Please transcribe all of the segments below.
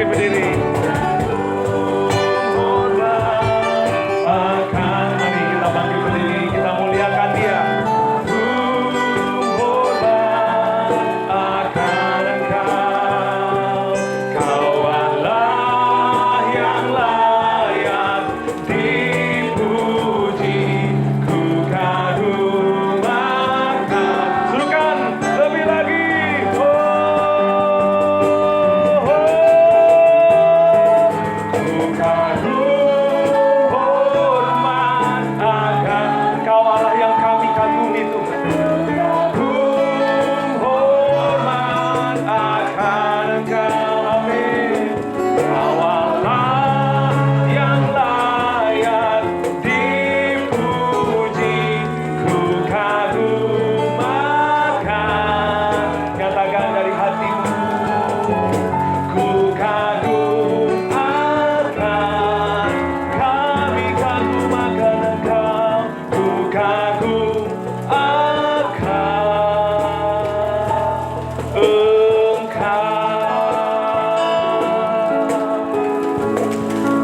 bangkit berdiri. Mari kita bangkit berdiri, kita muliakan Dia.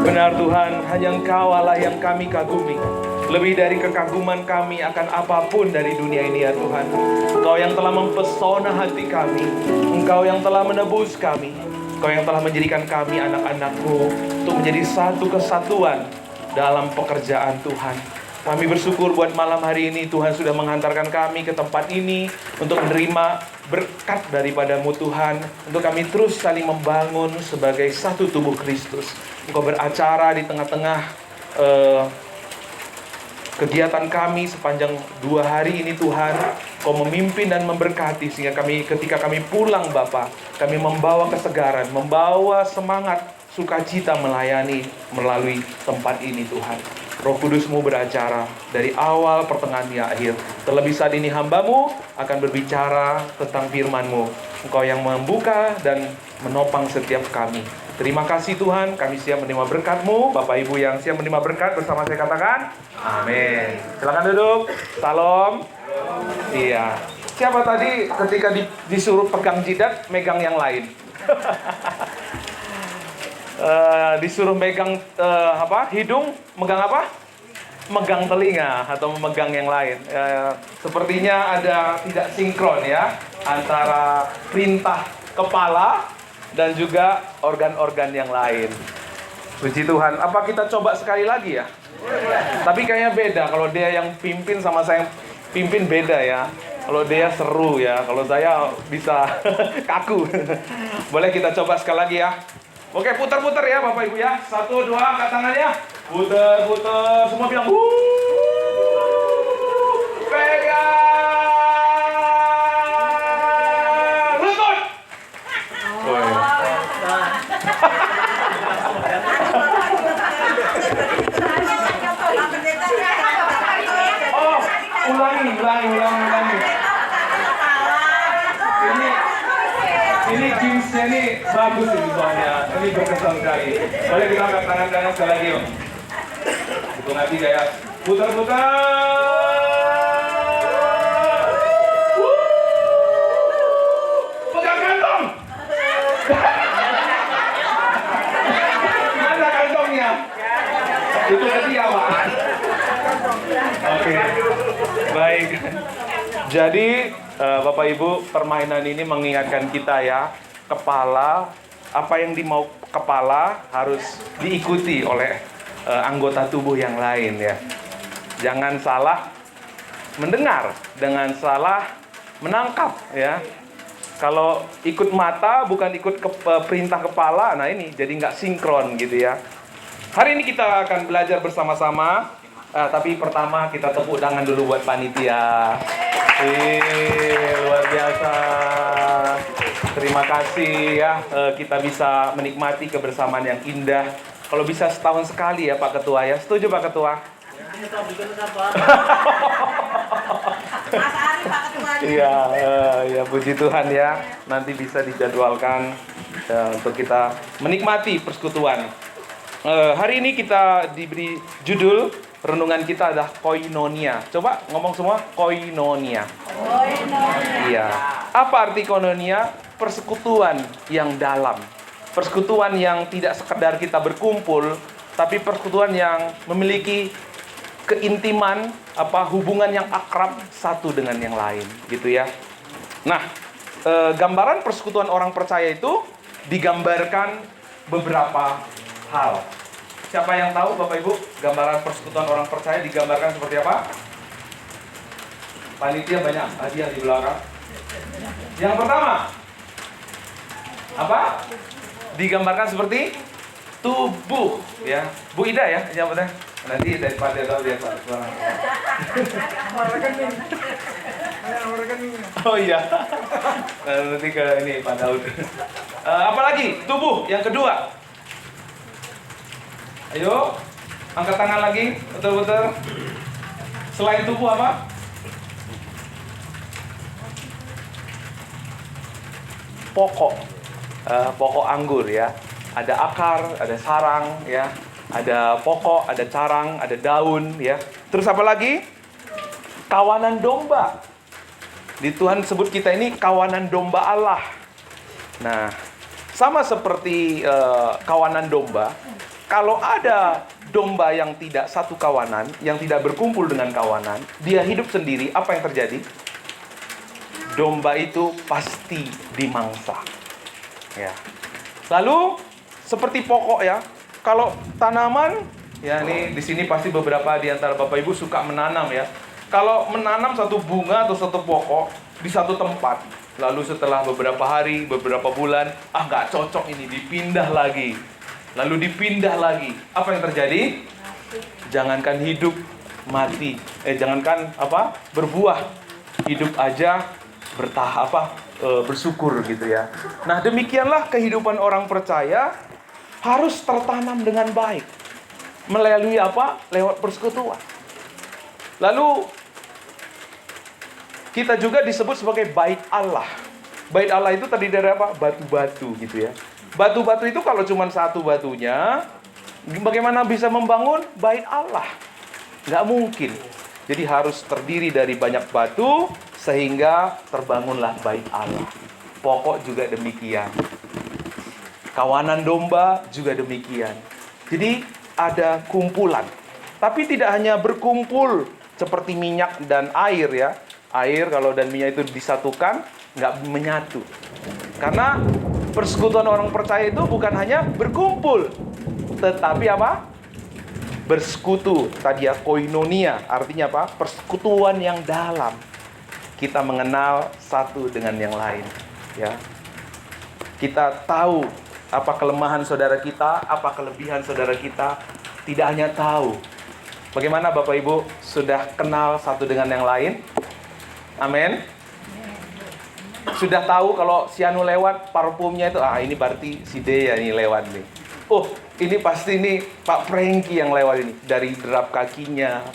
Benar Tuhan, hanya Engkau Allah yang kami kagumi. Lebih dari kekaguman kami akan apapun dari dunia ini ya Tuhan. Engkau yang telah mempesona hati kami. Engkau yang telah menebus kami. Engkau yang telah menjadikan kami anak-anak-Mu untuk menjadi satu kesatuan dalam pekerjaan Tuhan. Kami bersyukur buat malam hari ini Tuhan sudah menghantarkan kami ke tempat ini untuk menerima berkat daripada-Mu Tuhan. Untuk kami terus saling membangun sebagai satu tubuh Kristus. Engkau beracara di tengah-tengah kegiatan kami sepanjang 2 hari ini Tuhan. Kau memimpin dan memberkati sehingga kami ketika kami pulang Bapa, kami membawa kesegaran, membawa semangat, sukacita melayani melalui tempat ini Tuhan. Roh Kudus-Mu beracara dari awal, pertengahan, hingga akhir. Terlebih saat ini hamba-Mu akan berbicara tentang firman-Mu. Engkau yang membuka dan menopang setiap kami. Terima kasih Tuhan, kami siap menerima berkat-Mu. Bapak Ibu yang siap menerima berkat bersama saya katakan, amin. Silakan duduk. Salam. Iya. Siapa tadi ketika disuruh pegang jidat, megang yang lain? Disuruh megang hidung, megang apa? Megang telinga atau memegang yang lain. Sepertinya ada tidak sinkron ya antara perintah kepala dan juga organ-organ yang lain. Puji Tuhan. Apa kita coba sekali lagi ya? Tapi kayaknya beda kalau dia yang pimpin sama saya yang pimpin beda ya. Kalau dia seru ya, kalau saya bisa kaku. Boleh kita coba sekali lagi ya. Oke, putar-putar ya Bapak Ibu ya. 1, 2, angkat tangannya. Putar-putar. Semua bilang, pegang. Lutut. Oh, ulangi. Ini jeansnya nih bagus ini soalnya. Ini berkesan sekali. Boleh kita angkat tangan kanan sekali lagi yuk. Hitung hati kayak putar-putar. Pegang kantong. Mana kantongnya? Itu tadi ya Pak. Oke. Baik. Jadi Bapak Ibu, permainan ini mengingatkan kita ya, kepala, apa yang dimau kepala harus diikuti oleh anggota tubuh yang lain ya. Jangan salah mendengar, dengan salah menangkap ya. Kalau ikut mata bukan ikut perintah kepala, nah ini jadi nggak sinkron gitu ya. Hari ini kita akan belajar bersama-sama, tapi pertama kita tepuk tangan dulu buat panitia. Luar biasa. Terima kasih ya, kita bisa menikmati kebersamaan yang indah. Kalau bisa setahun sekali ya Pak Ketua ya. Setuju Pak Ketua? Iya, puji Tuhan ya. Nanti bisa dijadwalkan untuk kita menikmati persekutuan. Hari ini kita diberi judul renungan kita adalah koinonia. Coba ngomong semua, koinonia. Koinonia. Iya. Apa arti koinonia? Persekutuan yang dalam. Persekutuan yang tidak sekedar kita berkumpul, tapi persekutuan yang memiliki keintiman, hubungan yang akrab satu dengan yang lain, gitu ya. Nah, gambaran persekutuan orang percaya itu digambarkan beberapa hal. Siapa yang tahu, Bapak Ibu, gambaran persekutuan orang percaya digambarkan seperti apa? Panitia banyak hadiah di belakang. Yang pertama, apa? Digambarkan seperti tubuh, ya. Bu Ida ya, jawabnya. Nanti daripada tahu dia Pak suara. Oh iya. Nanti ke ini Pak Daud. Apalagi tubuh yang kedua. Ayo, angkat tangan lagi, betul-betul. Selain tubuh apa? Pokok. Pokok anggur ya. Ada akar, ada sarang ya. Ada pokok, ada carang, ada daun ya. Terus apa lagi? Kawanan domba. Di Tuhan sebut kita ini kawanan domba Allah. Nah, sama seperti kawanan domba. Kalau ada domba yang tidak satu kawanan, yang tidak berkumpul dengan kawanan, dia hidup sendiri, apa yang terjadi? Domba itu pasti dimangsa. Ya. Lalu seperti pokok ya. Kalau tanaman, ya ini di sini pasti beberapa di antara Bapak Ibu suka menanam ya. Kalau menanam satu bunga atau satu pokok di satu tempat, lalu setelah beberapa hari, beberapa bulan, nggak cocok ini, dipindah lagi. Lalu dipindah lagi. Apa yang terjadi? Jangankan hidup, mati. Jangankan berbuah. Hidup aja bersyukur gitu ya. Nah, demikianlah kehidupan orang percaya harus tertanam dengan baik. Melalui apa? Lewat persekutuan. Lalu kita juga disebut sebagai bait Allah. Bait Allah itu terdiri dari apa? Batu-batu gitu ya. Batu-batu itu kalau cuma satu batunya, bagaimana bisa membangun bait Allah? Nggak mungkin. Jadi harus terdiri dari banyak batu sehingga terbangunlah bait Allah. Pokok juga demikian. Kawanan domba juga demikian. Jadi ada kumpulan. Tapi tidak hanya berkumpul seperti minyak dan air ya. Air kalau dan minyak itu disatukan, nggak menyatu. Karena persekutuan orang percaya itu bukan hanya berkumpul, tetapi apa? Bersekutu. Tadi ya, koinonia. Artinya apa? Persekutuan yang dalam. Kita mengenal satu dengan yang lain. Ya. Kita tahu apa kelemahan saudara kita, apa kelebihan saudara kita. Tidak hanya tahu. Bagaimana Bapak Ibu sudah kenal satu dengan yang lain? Amin. Sudah tahu kalau si Anu lewat, parfumnya itu, ini berarti si Dea ini lewat nih. Oh, ini pasti ini Pak Franky yang lewat ini. Dari derap kakinya,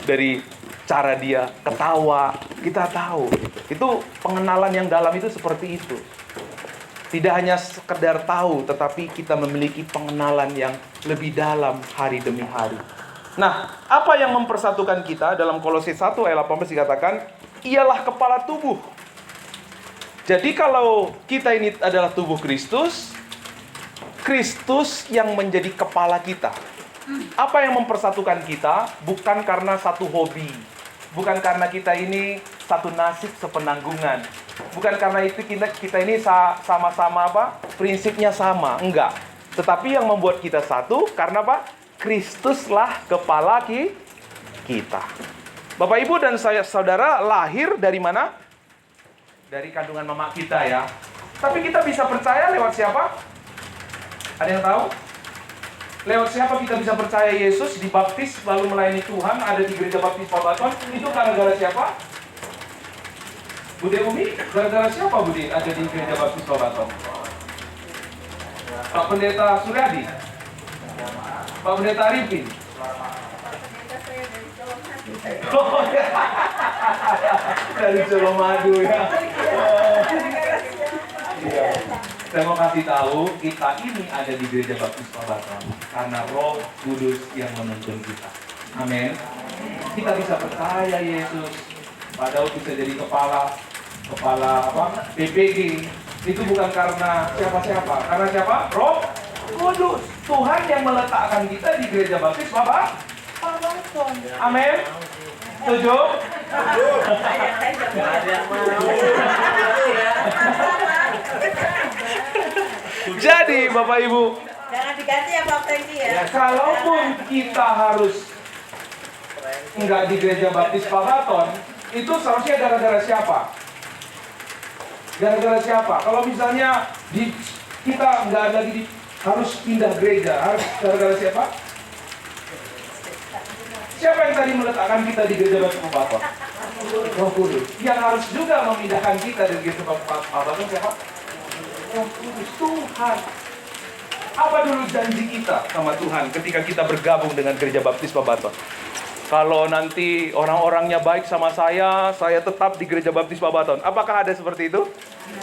dari cara dia ketawa, kita tahu. Itu pengenalan yang dalam itu seperti itu. Tidak hanya sekedar tahu, tetapi kita memiliki pengenalan yang lebih dalam hari demi hari. Nah, apa yang mempersatukan kita? Dalam Kolose 1 ayat 18 dikatakan, ialah kepala tubuh. Jadi kalau kita ini adalah tubuh Kristus, Kristus yang menjadi kepala kita. Apa yang mempersatukan kita? Bukan karena satu hobi. Bukan karena kita ini satu nasib sepenanggungan. Bukan karena itu kita ini sama-sama prinsipnya sama. Enggak. Tetapi yang membuat kita satu, karena apa? Kristuslah kepala kita. Bapak, Ibu, dan saudara lahir dari mana? Dari kandungan mama kita ya. Tapi kita bisa percaya lewat siapa? Ada yang tahu? Lewat siapa kita bisa percaya Yesus, dibaptis, lalu melayani Tuhan, ada di gereja baptis Pabaton? Itu gara-gara siapa? Bude Umi, gara-gara siapa Bude ada di gereja baptis Pabaton? Pak Pendeta Suryadi? Pak Pendeta Arifin? Oh ya, dari Colomadu ya. Iya. Saya mau kasih tahu, kita ini ada di gereja baptis Pabaton karena Roh Kudus yang menuntun kita. Amin. Kita bisa percaya Yesus. Pak Daud bisa jadi kepala PPG, Itu bukan karena siapa-siapa. Karena siapa? Roh Kudus. Tuhan yang meletakkan kita di gereja baptis Bapak. Amin. Setuju? Jadi Bapak Ibu, Jangan diganti ya Pak Franky ya. kalaupun kita harus enggak di gereja baptis Pagaton, itu seharusnya gara-gara siapa? Gara-gara siapa? Kalau misalnya kita nggak lagi harus pindah gereja, harus gara-gara siapa? Siapa yang tadi meletakkan kita di gereja baptis Pagaton? Roh Kudus. Yang harus juga memindahkan kita dari gereja baptis Pagaton siapa? Roh Kudus, Tuhan. Apa dulu janji kita sama Tuhan ketika kita bergabung dengan gereja baptis Pagaton? Kalau nanti orang-orangnya baik sama saya tetap di gereja baptis Pagaton. Apakah ada seperti itu?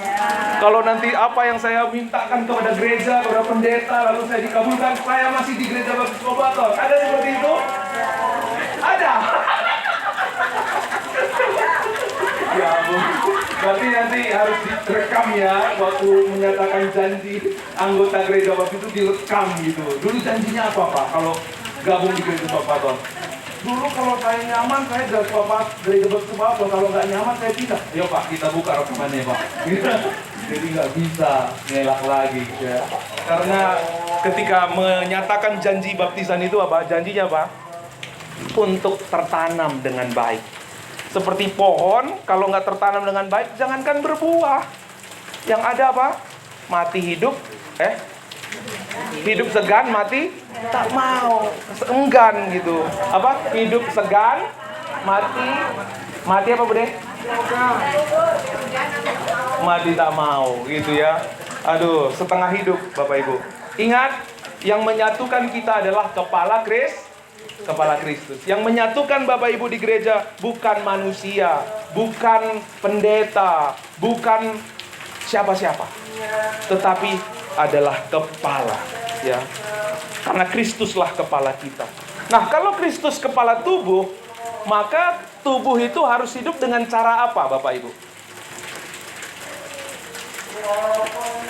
Ya. Kalau nanti apa yang saya mintakan kepada gereja, kepada pendeta, lalu saya dikabulkan, saya masih di gereja baptis Pagaton. Ada seperti itu? Ya. Ada. Ya ampun. Berarti nanti harus direkam ya, waktu menyatakan janji anggota gereja baptis itu direkam gitu. Dulu janjinya apa Pak kalau gabung di gereja Pagaton? Dulu kalau saya nyaman, saya dari gereja baptis Pagaton. Kalau nggak nyaman, saya pindah. Ayo Pak, kita buka rekamannya Pak. Jadi nggak bisa ngelak lagi ya. Karena ketika menyatakan janji baptisan itu apa? Janjinya apa? Untuk tertanam dengan baik. Seperti pohon, kalau nggak tertanam dengan baik, jangankan berbuah. Yang ada apa? Mati hidup, hidup segan, mati tak mau, enggan gitu. Apa? Hidup segan, mati apa Bude? Mati tak mau, gitu ya. Aduh, setengah hidup Bapak Ibu. Ingat, yang menyatukan kita adalah kepala Kristus. Yang menyatukan Bapak Ibu di gereja bukan manusia, bukan pendeta, bukan siapa-siapa, tetapi adalah kepala, ya. Karena Kristuslah kepala kita. Nah, kalau Kristus kepala tubuh, maka tubuh itu harus hidup dengan cara apa, Bapak Ibu?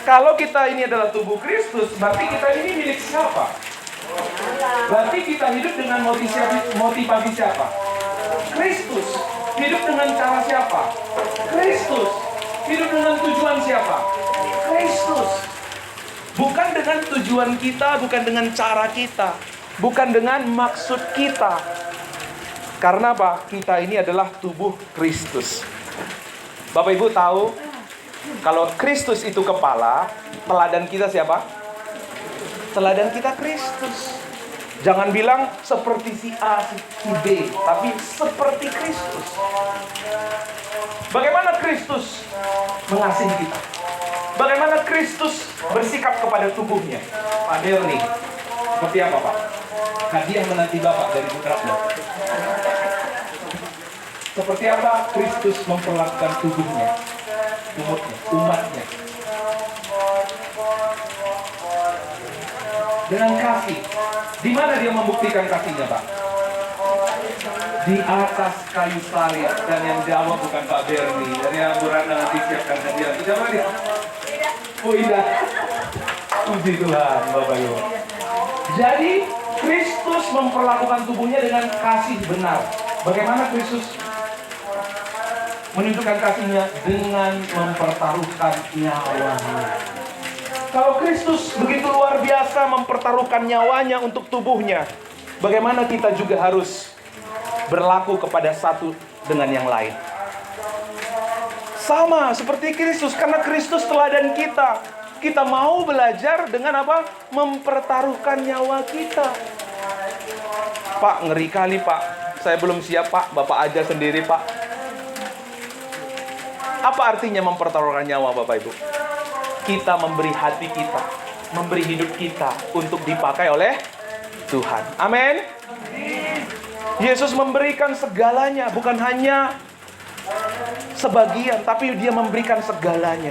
Kalau kita ini adalah tubuh Kristus, berarti kita ini milik siapa? Berarti kita hidup dengan motivasi siapa? Kristus. Hidup dengan cara siapa? Kristus. Hidup dengan tujuan siapa? Kristus. Bukan dengan tujuan kita, bukan dengan cara kita, bukan dengan maksud kita. Karena apa? Kita ini adalah tubuh Kristus. Bapak Ibu tahu, kalau Kristus itu kepala, teladan kita siapa? Teladan kita Kristus. Jangan bilang seperti si A, si B, tapi seperti Kristus. Bagaimana Kristus mengasihi kita? Bagaimana Kristus bersikap kepada tubuhnya? Pak Derni, seperti apa Pak? Hadiah menanti Bapak dari putranya. Seperti apa Kristus memperlakukan tubuhnya, umatnya? Dengan kasih. Di mana dia membuktikan kasihnya, Pak? Di atas kayu salib. Dan yang jawab bukan Pak Berni. Dan yang Bu Rana nanti siapkan hadiah. Siapa nih? Oh Ida. Puji Tuhan, Bapak Ibu. Jadi Kristus memperlakukan tubuhnya dengan kasih benar. Bagaimana Kristus menunjukkan kasihnya? Dengan mempertaruhkan nyawanya. Kalau Kristus begitu luar biasa mempertaruhkan nyawanya untuk tubuhnya, bagaimana kita juga harus berlaku kepada satu dengan yang lain? Sama seperti Kristus, karena Kristus teladan kita. Kita mau belajar dengan apa? Mempertaruhkan nyawa kita. Pak, ngeri kali Pak. Saya belum siap Pak, Bapak aja sendiri Pak. Apa artinya mempertaruhkan nyawa Bapak Ibu? Kita memberi hati kita, memberi hidup kita untuk dipakai oleh Tuhan. Amin. Yesus memberikan segalanya, bukan hanya sebagian, tapi dia memberikan segalanya.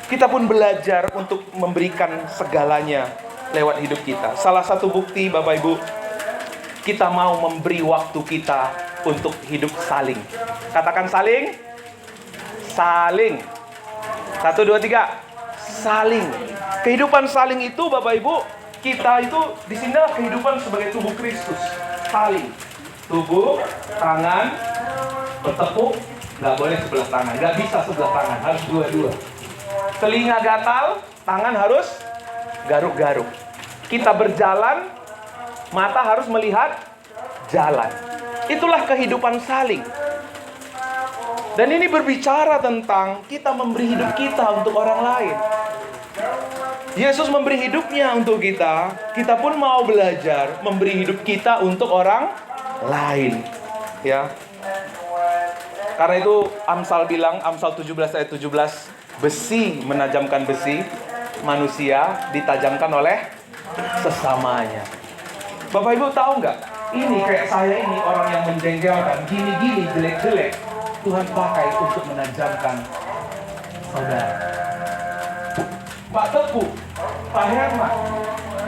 Kita pun belajar untuk memberikan segalanya lewat hidup kita. Salah satu bukti Bapak Ibu, kita mau memberi waktu kita untuk hidup saling. Katakan saling. Saling. 1, 2, 3. saling. Kehidupan saling itu Bapak Ibu, kita itu di sini adalah kehidupan sebagai tubuh Kristus. Saling. Tubuh, tangan, bertepuk, nggak boleh sebelah tangan, nggak bisa sebelah tangan, harus dua-dua. Telinga gatal, tangan harus garuk-garuk. Kita berjalan, mata harus melihat jalan. Itulah kehidupan saling. Dan ini berbicara tentang kita memberi hidup kita untuk orang lain. Yesus memberi hidupnya untuk kita, kita pun mau belajar memberi hidup kita untuk orang lain. Ya. Karena itu Amsal bilang, Amsal 17 ayat 17, besi menajamkan besi, manusia ditajamkan oleh sesamanya. Bapak Ibu tahu nggak? Ini kayak saya ini orang yang menjengkelkan, gini-gini, jelek-jelek, Tuhan pakai untuk menajamkan saudara. Pak Teguh, Pak Herman,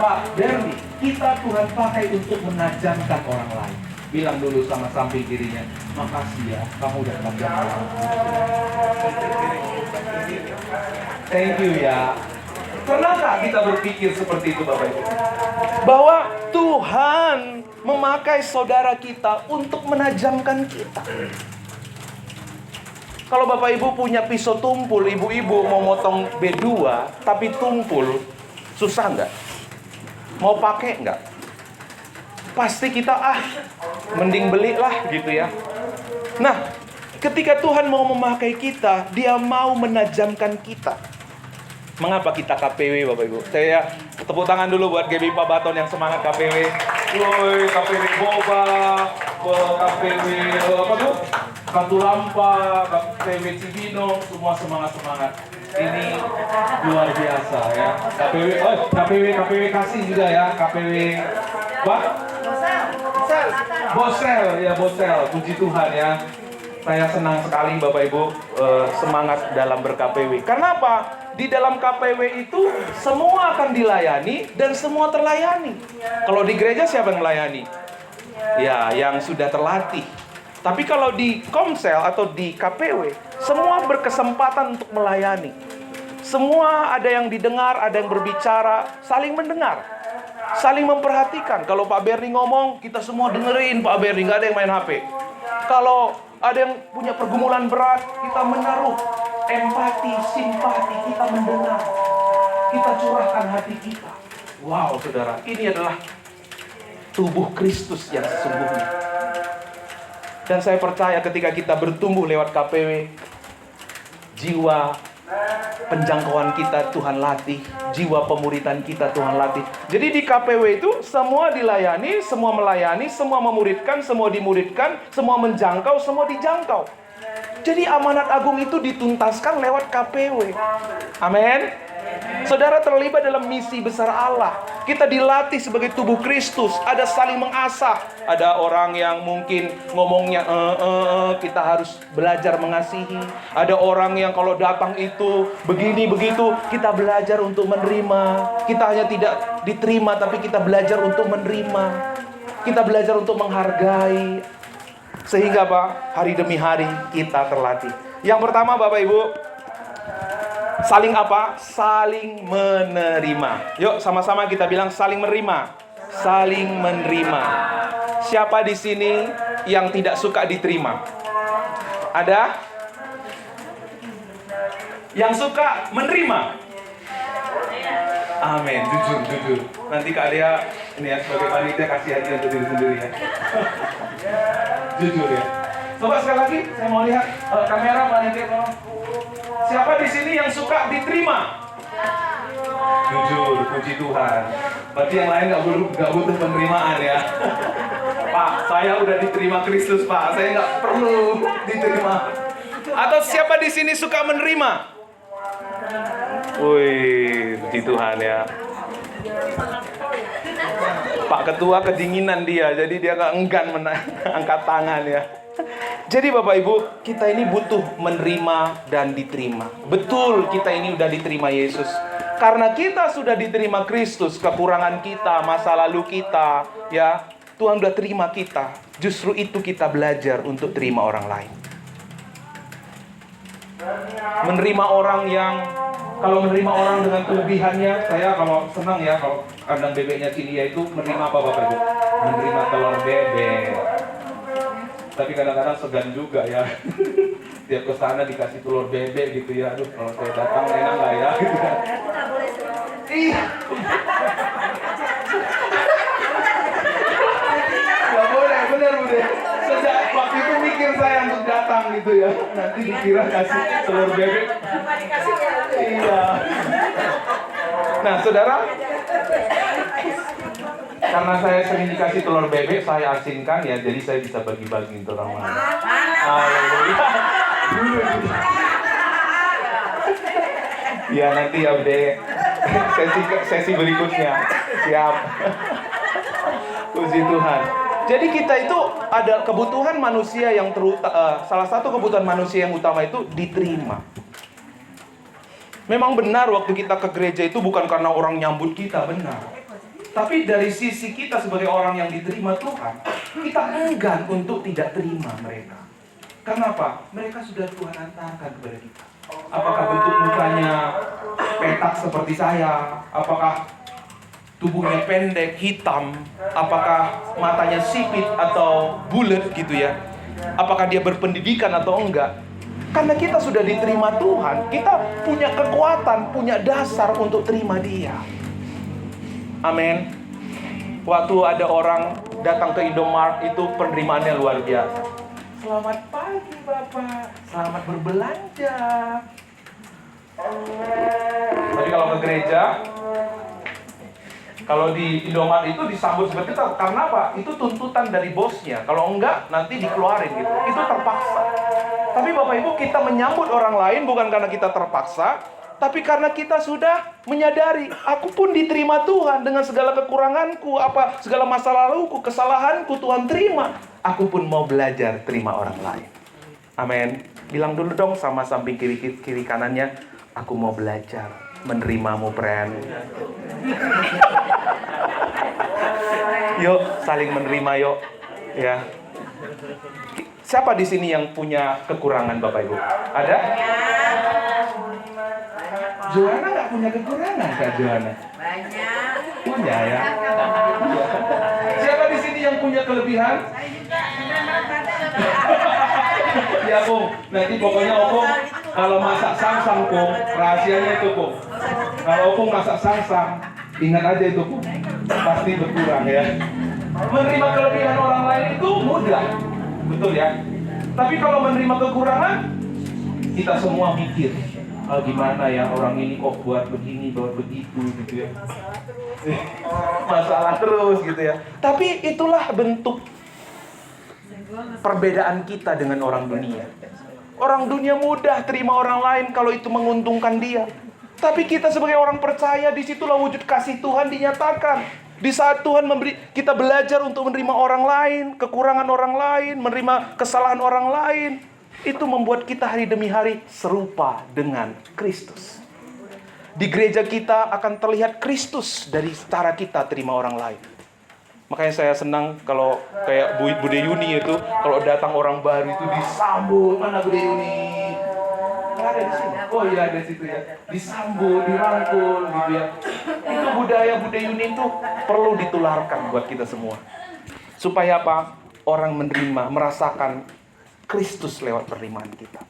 Pak Berni, kita Tuhan pakai untuk menajamkan orang lain. Bilang dulu sama samping kirinya, makasih ya, kamu udah menajamkan orang lain. Thank you ya. Pernahkah kita berpikir seperti itu Bapak Ibu? Bahwa Tuhan memakai saudara kita untuk menajamkan kita. Kalau Bapak Ibu punya pisau tumpul, ibu-ibu mau motong B2, tapi tumpul, susah nggak? Mau pakai nggak? Pasti kita, mending belilah gitu ya. Nah, ketika Tuhan mau memakai kita, Dia mau menajamkan kita. Mengapa kita KPW Bapak Ibu? Saya tepuk tangan dulu buat GB Pak Baton yang semangat KPW. Woi, KPW Boba, KPW apa tuh? Katulampa, KPW Cibino, semua semangat-semangat. Ini luar biasa ya. KPW kasih juga ya, KPW Pak? Bosel, puji Tuhan ya. Saya senang sekali Bapak Ibu semangat dalam ber-KPW. Karena apa? Di dalam KPW itu semua akan dilayani dan semua terlayani. Kalau di gereja siapa yang melayani? Ya, yang sudah terlatih. Tapi kalau di Komsel atau di KPW, semua berkesempatan untuk melayani. Semua ada yang didengar, ada yang berbicara, saling mendengar, saling memperhatikan. Kalau Pak Berni ngomong, kita semua dengerin Pak Berni, nggak ada yang main HP. Kalau ada yang punya pergumulan berat, kita menaruh empati, simpati, kita mendengar, kita curahkan hati kita. Wow, saudara, ini adalah tubuh Kristus yang sesungguhnya. Dan saya percaya ketika kita bertumbuh lewat KPW, jiwa penjangkauan kita Tuhan latih, jiwa pemuridan kita Tuhan latih. Jadi di KPW itu semua dilayani, semua melayani, semua memuridkan, semua dimuridkan, semua menjangkau, semua dijangkau. Jadi amanat agung itu dituntaskan lewat KPW. Amin. Saudara terlibat dalam misi besar Allah. Kita dilatih sebagai tubuh Kristus. Ada saling mengasah. Ada orang yang mungkin ngomongnya kita harus belajar mengasihi. Ada orang yang kalau datang itu begini begitu, kita belajar untuk menerima. Kita hanya tidak diterima, tapi kita belajar untuk menerima. Kita belajar untuk menghargai. Sehingga Pak, hari demi hari kita terlatih. Yang pertama Bapak Ibu, saling apa? Saling menerima. Yuk sama-sama kita bilang saling menerima. Saling menerima. Siapa di sini yang tidak suka diterima? Ada? Yang suka menerima? Amin, jujur. Nanti Kak Dea ini ya sebagai panitia kasih hadiah untuk diri sendiri ya. Jujur ya. Coba sekali lagi, saya mau lihat kamera panitia tolong. Siapa di sini yang suka diterima? Jujur, puji Tuhan. Berarti yang lain nggak butuh penerimaan ya. Pak, saya udah diterima Kristus Pak. Saya nggak perlu diterima. Atau siapa di sini suka menerima? Wih, puji Tuhan ya. Pak Ketua kedinginan dia, jadi dia nggak enggan angkat tangan ya. Jadi Bapak Ibu, kita ini butuh menerima dan diterima. Betul, kita ini udah diterima Yesus. Karena kita sudah diterima Kristus, kekurangan kita, masa lalu kita, ya, Tuhan udah terima kita. Justru itu kita belajar untuk terima orang lain. Menerima orang yang Kalau menerima orang dengan kelebihannya, saya kalau senang ya, kalau kandang bebeknya Cilia itu menerima apa Bapak Ibu? Menerima telur bebek. Tapi kadang-kadang segan juga ya. Tiap ke sana dikasih telur bebek gitu ya. Aduh, kalau saya datang enak nggak ya? Gitu kan. Iya. Nggak boleh, benar Bude. Sejak waktu itu mikir saya untuk datang gitu ya. Nanti dikira kasih telur bebek. Iya. Nah, saudara, karena saya sering dikasih telur bebek, saya asinkan ya, jadi saya bisa bagi-bagi untuk orang lain. Haleluya. Ya nanti ya Bude, sesi berikutnya. Siap. Puji Tuhan. Jadi kita itu ada kebutuhan manusia yang salah satu kebutuhan manusia yang utama itu diterima. Memang benar waktu kita ke gereja itu bukan karena orang nyambut kita, benar. Tapi dari sisi kita sebagai orang yang diterima Tuhan, kita enggan untuk tidak terima mereka. Kenapa? Mereka sudah Tuhan antarkan kepada kita. Apakah bentuk mukanya petak seperti saya? Apakah tubuhnya pendek, hitam? Apakah matanya sipit atau bulat gitu ya? Apakah dia berpendidikan atau enggak? Karena kita sudah diterima Tuhan, kita punya kekuatan, punya dasar untuk terima Dia. Amin. Waktu ada orang datang ke Indomart, itu penerimaannya luar biasa. Selamat pagi Bapak, selamat berbelanja. Tapi kalau ke gereja, kalau di Indomart itu disambut seperti itu, karena apa? Itu tuntutan dari bosnya. Kalau enggak, nanti dikeluarin gitu. Itu terpaksa. Tapi Bapak Ibu, kita menyambut orang lain bukan karena kita terpaksa, tapi karena kita sudah menyadari, aku pun diterima Tuhan dengan segala kekuranganku, segala masa laluku, kesalahanku Tuhan terima. Aku pun mau belajar terima orang lain. Amin. Bilang dulu dong sama samping kiri kanannya, aku mau belajar menerimamu, friend. Yuk, saling menerima yuk. Ya. Siapa di sini yang punya kekurangan Bapak Ibu? Ada? Joanna nggak punya kekurangan, Kak Joanna? Banyak. Punya ya? Siapa di sini yang punya kelebihan? Ya Bung, nanti pokoknya Opung kalau masak samsang Bung, rahasianya itu Bung. Kalau Opung masak samsang, ingat aja itu Bung, pasti berkurang ya. Menerima kelebihan orang lain itu mudah, betul ya. Tapi kalau menerima kekurangan, kita semua mikir, gimana ya orang ini kok buat begini, buat begitu gitu ya. Masalah terus gitu ya. Tapi itulah bentuk perbedaan kita dengan orang dunia. Orang dunia mudah terima orang lain kalau itu menguntungkan dia. Tapi kita sebagai orang percaya, disitulah wujud kasih Tuhan dinyatakan. Di saat Tuhan memberi, kita belajar untuk menerima orang lain, kekurangan orang lain, menerima kesalahan orang lain. Itu membuat kita hari demi hari serupa dengan Kristus. Di gereja kita akan terlihat Kristus dari cara kita terima orang lain. Makanya saya senang kalau kayak Bude Yuni itu, kalau datang orang baru itu disambut. Mana Bude Yuni? Ada di sini. Oh iya, ada di situ ya. Disambut, dirangkul gitu ya. Itu budaya Bude Yuni itu perlu ditularkan buat kita semua. Supaya apa? Orang menerima, merasakan Kristus lewat penerimaan kita.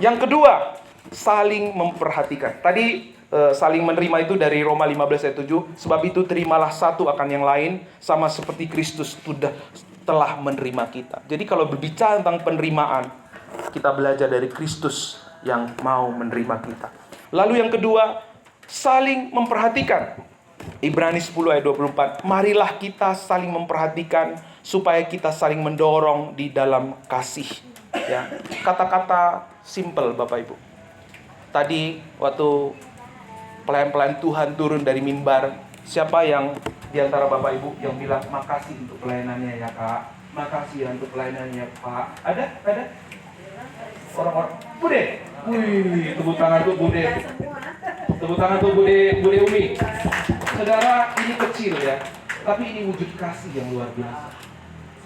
Yang kedua, saling memperhatikan. Tadi saling menerima itu dari Roma 15 ayat 7. Sebab itu terimalah satu akan yang lain, sama seperti Kristus telah menerima kita. Jadi kalau berbicara tentang penerimaan, kita belajar dari Kristus yang mau menerima kita. Lalu yang kedua, saling memperhatikan. Ibrani 10 ayat 24. Marilah kita saling memperhatikan supaya kita saling mendorong di dalam kasih. Ya, kata-kata simple Bapak Ibu. Tadi waktu pelayan-pelayan Tuhan turun dari mimbar, siapa yang di antara Bapak Ibu yang bilang makasih untuk pelayanannya ya Kak? Makasih ya untuk pelayanannya Pak. Ada? Orang-orang. Bude. Wih, tepuk tangan tuh Bude. Tepuk tangan tuh Bude Umi. Saudara, ini kecil ya, tapi ini wujud kasih yang luar biasa.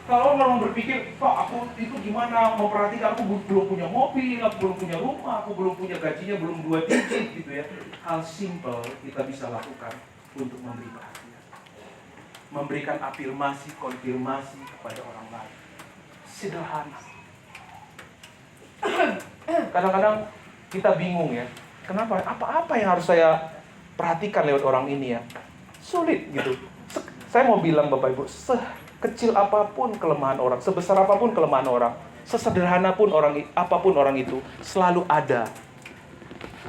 Kalau orang berpikir, Pak, aku itu gimana memperhatikan, aku belum punya mobil, aku belum punya rumah, aku belum punya gajinya, belum 2 digit gitu ya. Hal simple kita bisa lakukan untuk memberi perhatian. Memberikan afirmasi, konfirmasi kepada orang lain. Sederhana. Kadang-kadang kita bingung ya, kenapa? Apa yang harus saya perhatikan lewat orang ini ya? Sulit gitu. Saya mau bilang Bapak Ibu, sekecil apapun kelemahan orang, sebesar apapun kelemahan orang, sesederhana pun apapun orang itu, selalu ada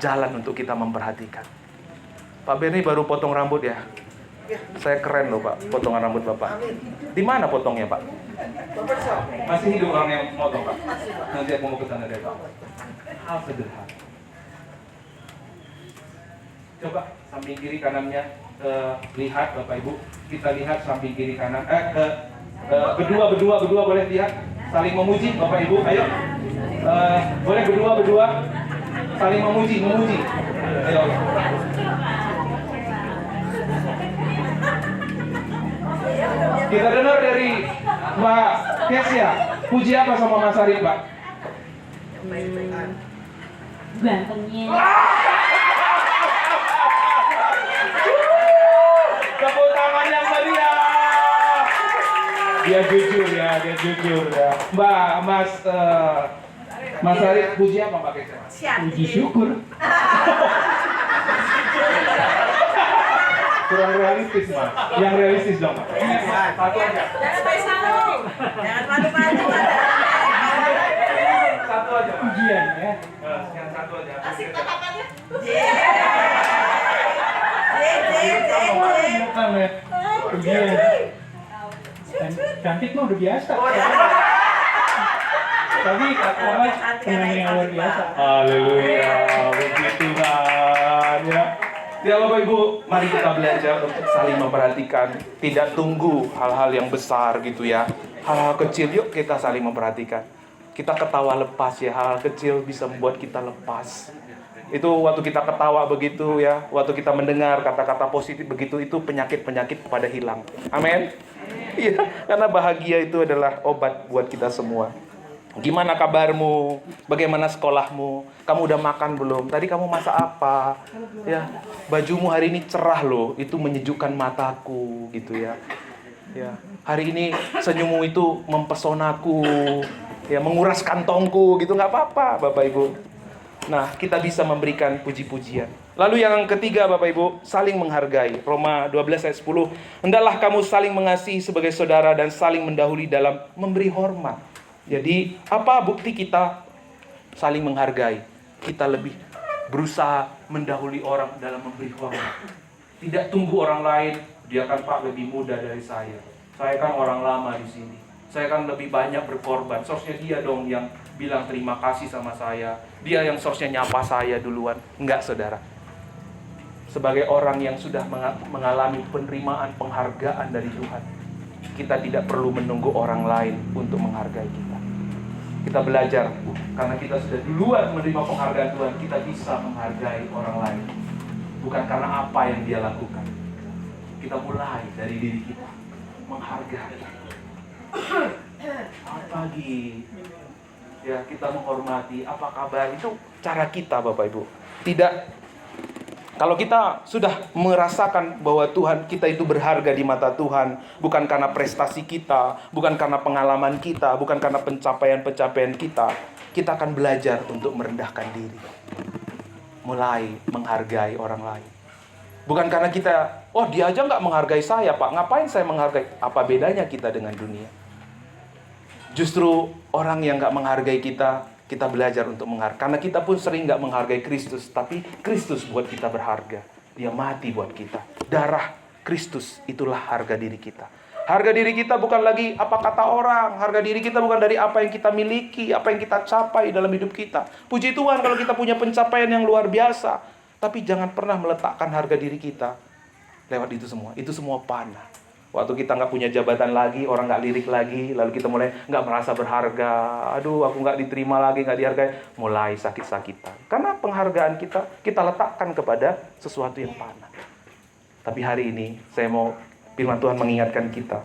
jalan untuk kita memperhatikan. Pak Berni baru potong rambut ya? Saya keren loh Pak, potongan rambut Bapak. Di mana potongnya Pak? Masih hidup orang yang potong Pak? Nanti aku mau ke sana deh Pak. Hal sederhana. Coba samping kiri kanannya, lihat Bapak Ibu. Kita lihat samping kiri kanan. Berdua boleh lihat. Saling memuji Bapak Ibu. Ayo. Boleh berdua. Saling memuji. Ayo. Kita dengar dari Mbak Kesia. Puji apa sama Mas Arif Pak? Gantengnya. Tepuk tangan yang meriah. Dia jujur ya. Mas Arif, puji apa Pak Kesia? Puji syukur. Kurang realistis Mas. Yang realistis dong Pak. Satu aja. Jangan malu. Jangan malu-malu. Satu aja Pak. Pujian ya. Yang satu aja. Asik Puji. tatapannya. Bukan ya. Pujian. Cantik mah udah biasa. Tapi apa penyanyi yang luar biasa. Haleluya, puji Tuhan ya. Ya Bapak Ibu, mari kita belajar untuk saling memperhatikan. Tidak tunggu hal-hal yang besar gitu ya. Hal-hal kecil yuk kita saling memperhatikan. Kita ketawa lepas ya, hal-hal kecil bisa membuat kita lepas. Itu waktu kita ketawa begitu ya, waktu kita mendengar kata-kata positif begitu, itu penyakit-penyakit pada hilang. Amin. Iya, karena bahagia itu adalah obat buat kita semua. Gimana kabarmu? Bagaimana sekolahmu? Kamu udah makan belum? Tadi kamu masak apa? Ya, bajumu hari ini cerah loh. Itu menyejukkan mataku gitu ya. Ya, hari ini senyummu itu mempesonaku. Ya, menguras kantongku gitu, nggak apa-apa, Bapak Ibu. Nah, kita bisa memberikan puji-pujian. Lalu yang ketiga, Bapak Ibu, saling menghargai. Roma 12 ayat 10. Hendaklah kamu saling mengasihi sebagai saudara dan saling mendahului dalam memberi hormat. Jadi, apa bukti kita saling menghargai? Kita lebih berusaha mendahului orang dalam memberi hormat. Tidak tunggu orang lain, dia kan Pak lebih muda dari saya. Saya kan orang lama di sini. Saya kan lebih banyak berkorban. Seharusnya dia dong yang bilang terima kasih sama saya. Dia yang seharusnya nyapa saya duluan. Enggak, saudara. Sebagai orang yang sudah mengalami penerimaan penghargaan dari Tuhan, kita tidak perlu menunggu orang lain untuk menghargai kita. Kita belajar, karena kita sudah duluan menerima penghargaan Tuhan, kita bisa menghargai orang lain. Bukan karena apa yang dia lakukan. Kita mulai dari diri kita, menghargai. Selamat pagi. Ya, kita menghormati, apa kabar? Itu cara kita, Bapak Ibu. Tidak. Kalau kita sudah merasakan bahwa Tuhan kita itu berharga di mata Tuhan, bukan karena prestasi kita, bukan karena pengalaman kita, bukan karena pencapaian-pencapaian kita, kita akan belajar untuk merendahkan diri. Mulai menghargai orang lain. Bukan karena kita, oh dia aja nggak menghargai saya Pak, ngapain saya menghargai? Apa bedanya kita dengan dunia? Justru orang yang nggak menghargai kita belajar untuk menghargai. Karena kita pun sering nggak menghargai Kristus, tapi Kristus buat kita berharga. Dia mati buat kita. Darah Kristus itulah harga diri kita. Harga diri kita bukan lagi apa kata orang. Harga diri kita bukan dari apa yang kita miliki, apa yang kita capai dalam hidup kita. Puji Tuhan kalau kita punya pencapaian yang luar biasa. Tapi jangan pernah meletakkan harga diri kita lewat itu semua. Itu semua panah. Waktu kita nggak punya jabatan lagi, orang nggak lirik lagi, lalu kita mulai nggak merasa berharga. Aduh, aku nggak diterima lagi, nggak dihargai. Mulai sakit-sakitan. Karena penghargaan kita letakkan kepada sesuatu yang panah. Tapi hari ini, saya mau firman Tuhan mengingatkan kita.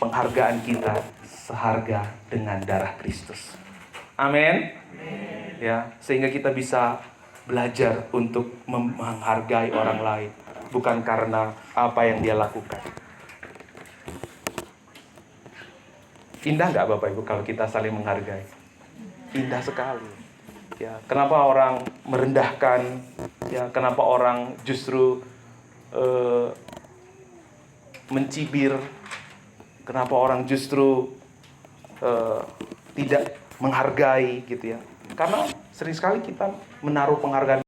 penghargaan kita seharga dengan darah Kristus. Amin. Ya, sehingga kita bisa belajar untuk menghargai orang lain, bukan karena apa yang dia lakukan. Indah nggak Bapak Ibu kalau kita saling menghargai? Indah sekali. Ya, kenapa orang merendahkan? Ya, kenapa orang justru mencibir? Kenapa orang justru tidak menghargai gitu ya? Karena sering sekali kita menaruh penghargaan